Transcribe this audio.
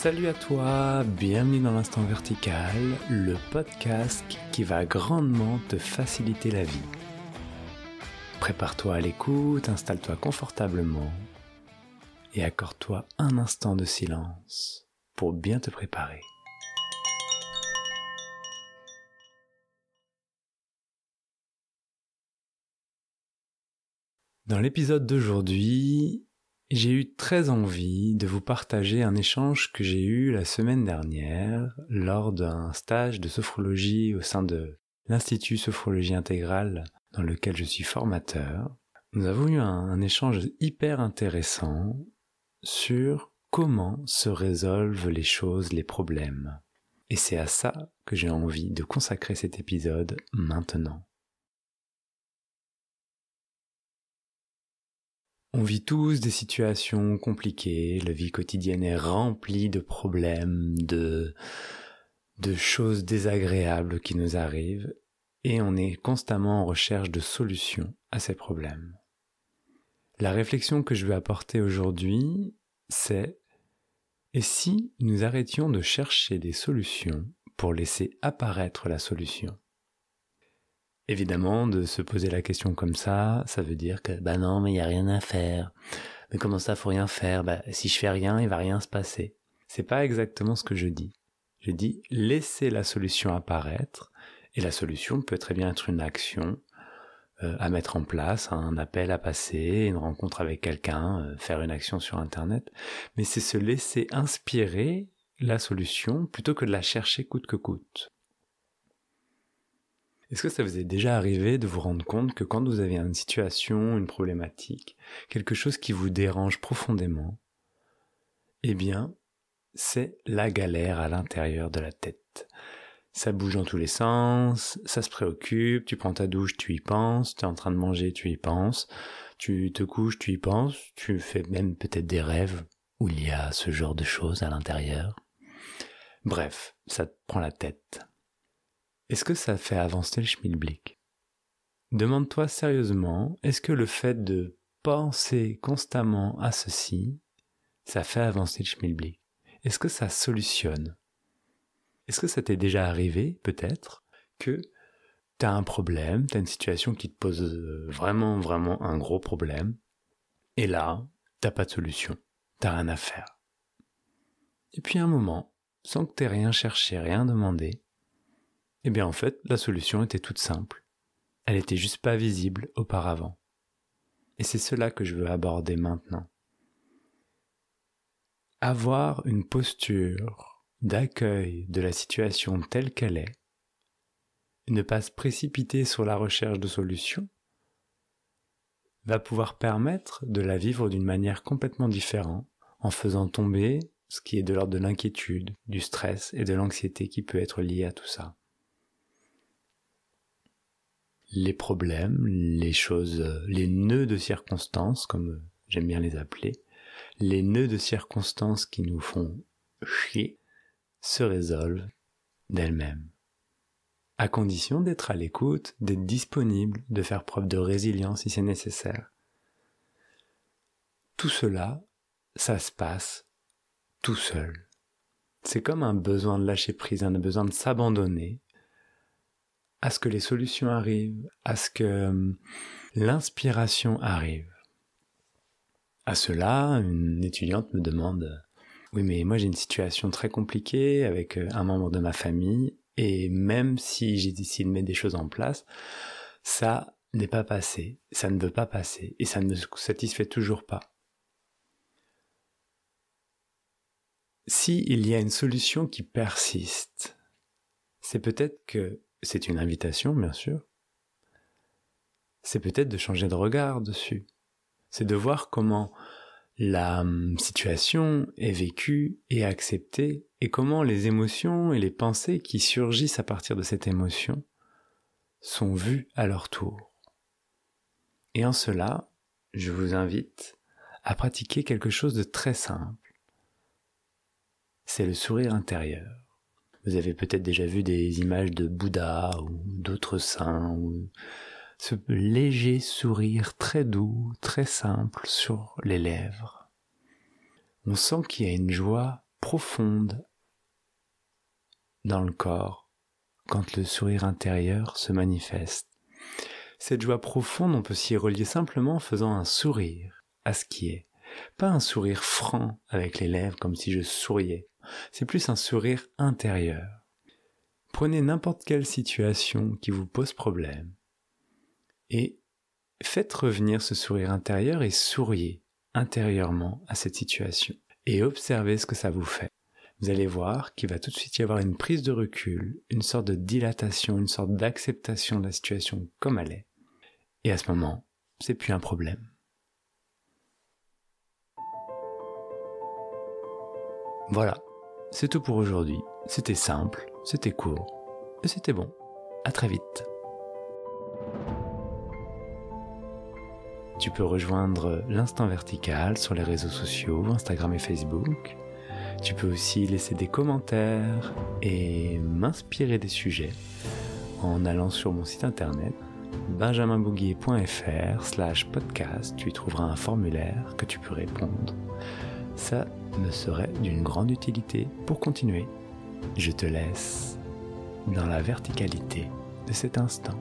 Salut à toi, bienvenue dans l'Instant Vertical, le podcast qui va grandement te faciliter la vie. Prépare-toi à l'écoute, installe-toi confortablement et accorde-toi un instant de silence pour bien te préparer. Dans l'épisode d'aujourd'hui, j'ai eu très envie de vous partager un échange que j'ai eu la semaine dernière lors d'un stage de sophrologie au sein de l'Institut Sophrologie Intégrale dans lequel je suis formateur. Nous avons eu un échange hyper intéressant sur comment se résolvent les choses, les problèmes. Et c'est à ça que j'ai envie de consacrer cet épisode maintenant. On vit tous des situations compliquées, la vie quotidienne est remplie de problèmes, de choses désagréables qui nous arrivent, et on est constamment en recherche de solutions à ces problèmes. La réflexion que je veux apporter aujourd'hui, c'est « et si nous arrêtions de chercher des solutions pour laisser apparaître la solution ?» Évidemment, de se poser la question comme ça veut dire que non, mais il n'y a rien à faire. Mais comment ça, faut rien faire? Si je fais rien, il va rien se passer. C'est pas exactement ce que je dis. Je dis laisser la solution apparaître, et la solution peut très bien être une action à mettre en place, un appel à passer, une rencontre avec quelqu'un, faire une action sur Internet. Mais c'est se laisser inspirer la solution plutôt que de la chercher coûte que coûte. Est-ce que ça vous est déjà arrivé de vous rendre compte que quand vous avez une situation, une problématique, quelque chose qui vous dérange profondément, eh bien, c'est la galère à l'intérieur de la tête. Ça bouge dans tous les sens, ça se préoccupe, tu prends ta douche, tu y penses, tu es en train de manger, tu y penses, tu te couches, tu y penses, tu fais même peut-être des rêves où il y a ce genre de choses à l'intérieur. Bref, ça te prend la tête. Est-ce que ça fait avancer le schmilblick? Demande-toi sérieusement, est-ce que le fait de penser constamment à ceci, ça fait avancer le schmilblick? Est-ce que ça solutionne? Est-ce que ça t'est déjà arrivé, peut-être, que t'as un problème, t'as une situation qui te pose vraiment un gros problème, et là, t'as pas de solution, t'as rien à faire. Et puis à un moment, sans que t'aies rien cherché, rien demandé, eh bien en fait, la solution était toute simple. Elle était juste pas visible auparavant. Et c'est cela que je veux aborder maintenant. Avoir une posture d'accueil de la situation telle qu'elle est, ne pas se précipiter sur la recherche de solutions, va pouvoir permettre de la vivre d'une manière complètement différente, en faisant tomber ce qui est de l'ordre de l'inquiétude, du stress et de l'anxiété qui peut être lié à tout ça. Les problèmes, les choses, les nœuds de circonstances, comme j'aime bien les appeler, les nœuds de circonstances qui nous font chier, se résolvent d'elles-mêmes. À condition d'être à l'écoute, d'être disponible, de faire preuve de résilience si c'est nécessaire. Tout cela, ça se passe tout seul. C'est comme un besoin de lâcher prise, un besoin de s'abandonner à ce que les solutions arrivent, à ce que l'inspiration arrive. À cela, une étudiante me demande « Oui, mais moi j'ai une situation très compliquée avec un membre de ma famille, et même si j'ai décidé de mettre des choses en place, ça n'est pas passé, ça ne veut pas passer, et ça ne me satisfait toujours pas. » Si il y a une solution qui persiste, c'est peut-être que c'est une invitation, bien sûr. C'est peut-être de changer de regard dessus. C'est de voir comment la situation est vécue et acceptée et comment les émotions et les pensées qui surgissent à partir de cette émotion sont vues à leur tour. Et en cela, je vous invite à pratiquer quelque chose de très simple. C'est le sourire intérieur. Vous avez peut-être déjà vu des images de Bouddha ou d'autres saints, ou ce léger sourire très doux, très simple sur les lèvres. On sent qu'il y a une joie profonde dans le corps quand le sourire intérieur se manifeste. Cette joie profonde, on peut s'y relier simplement en faisant un sourire à ce qui est. Pas un sourire franc avec les lèvres comme si je souriais. C'est plus un sourire intérieur. Prenez n'importe quelle situation qui vous pose problème et faites revenir ce sourire intérieur et souriez intérieurement à cette situation et observez ce que ça vous fait. Vous allez voir qu'il va tout de suite y avoir une prise de recul, une sorte de dilatation, une sorte d'acceptation de la situation comme elle est. Et à ce moment, c'est plus un problème. Voilà, c'est tout pour aujourd'hui. C'était simple, c'était court, et c'était bon. À très vite. Tu peux rejoindre l'Instant Vertical sur les réseaux sociaux, Instagram et Facebook. Tu peux aussi laisser des commentaires et m'inspirer des sujets en allant sur mon site internet benjaminbouguier.fr/podcast. Tu y trouveras un formulaire que tu peux répondre. Ça me serait d'une grande utilité pour continuer. Je te laisse dans la verticalité de cet instant.